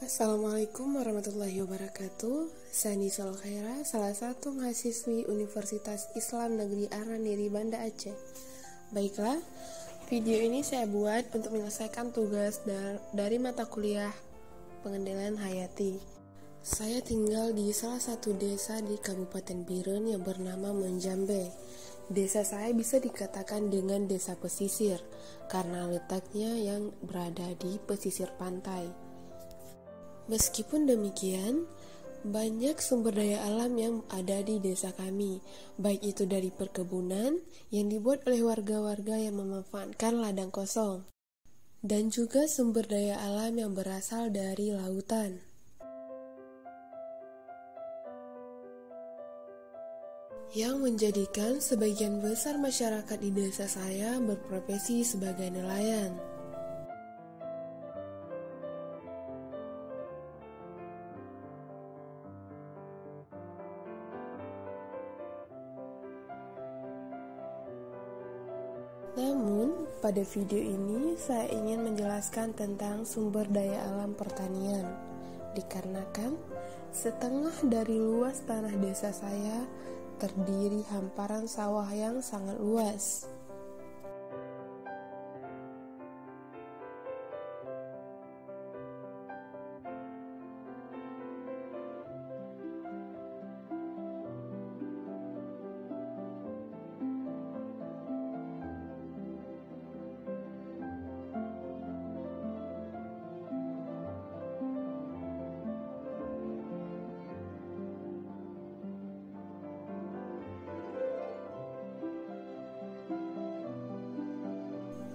Assalamualaikum warahmatullahi wabarakatuh. Sani Solkhaira, salah satu mahasiswi Universitas Islam Negeri Araniri, Banda Aceh. Baiklah, video ini saya buat untuk menyelesaikan tugas dari mata kuliah pengendalian hayati. Saya tinggal di salah satu desa di Kabupaten Biren yang bernama Menjambe. Desa saya bisa dikatakan dengan desa pesisir karena letaknya yang berada di pesisir pantai. Meskipun demikian, banyak sumber daya alam yang ada di desa kami, baik itu dari perkebunan yang dibuat oleh warga-warga yang memanfaatkan ladang kosong, dan juga sumber daya alam yang berasal dari lautan. Yang menjadikan sebagian besar masyarakat di desa saya berprofesi sebagai nelayan. Namun, pada video ini saya ingin menjelaskan tentang sumber daya alam pertanian. Dikarenakan setengah dari luas tanah desa saya terdiri hamparan sawah yang sangat luas.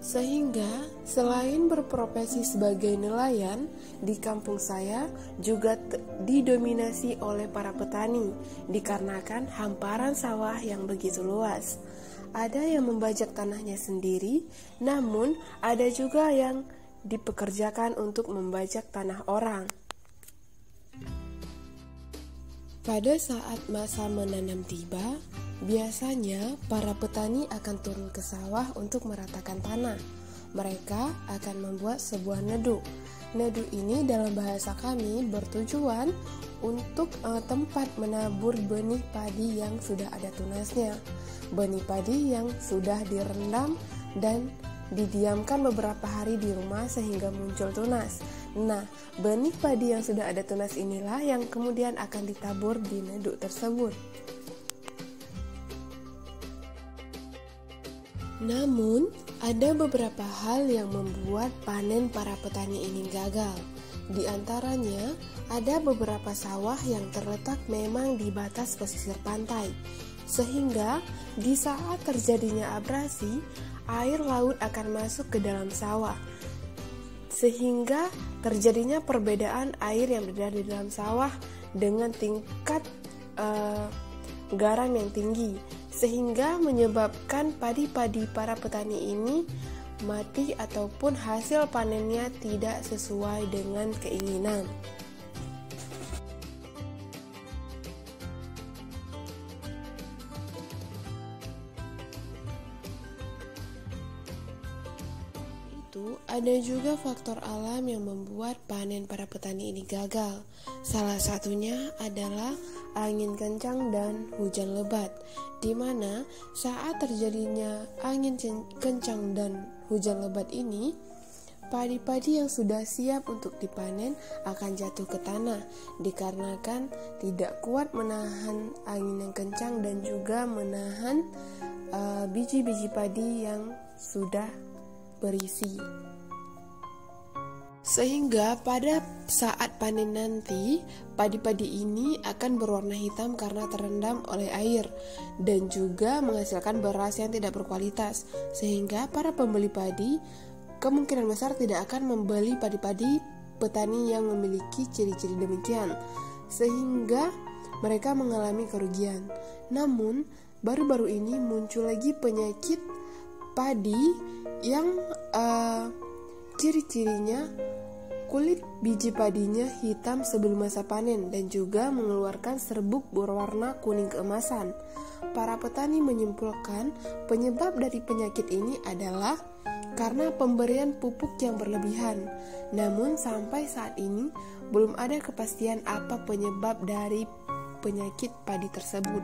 Sehingga selain berprofesi sebagai nelayan, di kampung saya juga didominasi oleh para petani dikarenakan hamparan sawah yang begitu luas. Ada yang membajak tanahnya sendiri, namun ada juga yang dipekerjakan untuk membajak tanah orang. Pada saat masa menanam tiba, biasanya para petani akan turun ke sawah untuk meratakan tanah. Mereka akan membuat sebuah nedu. Nedu ini dalam bahasa kami bertujuan untuk tempat menabur benih padi yang sudah ada tunasnya. Benih padi yang sudah direndam dan didiamkan beberapa hari di rumah sehingga muncul tunas. Nah, benih padi yang sudah ada tunas inilah yang kemudian akan ditabur di nedu tersebut. Namun, ada beberapa hal yang membuat panen para petani ini gagal. Di antaranya, ada beberapa sawah yang terletak memang di batas pesisir pantai, sehingga di saat terjadinya abrasi, air laut akan masuk ke dalam sawah, sehingga terjadinya perbedaan air yang berada di dalam sawah dengan tingkat garam yang tinggi, sehingga menyebabkan padi-padi para petani ini mati ataupun hasil panennya tidak sesuai dengan keinginan. Ada juga faktor alam yang membuat panen para petani ini gagal. Salah satunya adalah angin kencang dan hujan lebat, di mana saat terjadinya angin kencang dan hujan lebat ini, padi-padi yang sudah siap untuk dipanen akan jatuh ke tanah dikarenakan tidak kuat menahan angin yang kencang dan juga menahan biji-biji padi yang sudah berisi. Sehingga pada saat panen nanti, padi-padi ini akan berwarna hitam karena terendam oleh air dan juga menghasilkan beras yang tidak berkualitas. Sehingga para pembeli padi kemungkinan besar tidak akan membeli padi-padi petani yang memiliki ciri-ciri demikian, sehingga mereka mengalami kerugian. Namun, baru-baru ini muncul lagi penyakit padi yang ciri-cirinya kulit biji padinya hitam sebelum masa panen dan juga mengeluarkan serbuk berwarna kuning keemasan. Para petani menyimpulkan penyebab dari penyakit ini adalah karena pemberian pupuk yang berlebihan. Namun sampai saat ini belum ada kepastian apa penyebab dari penyakit padi tersebut.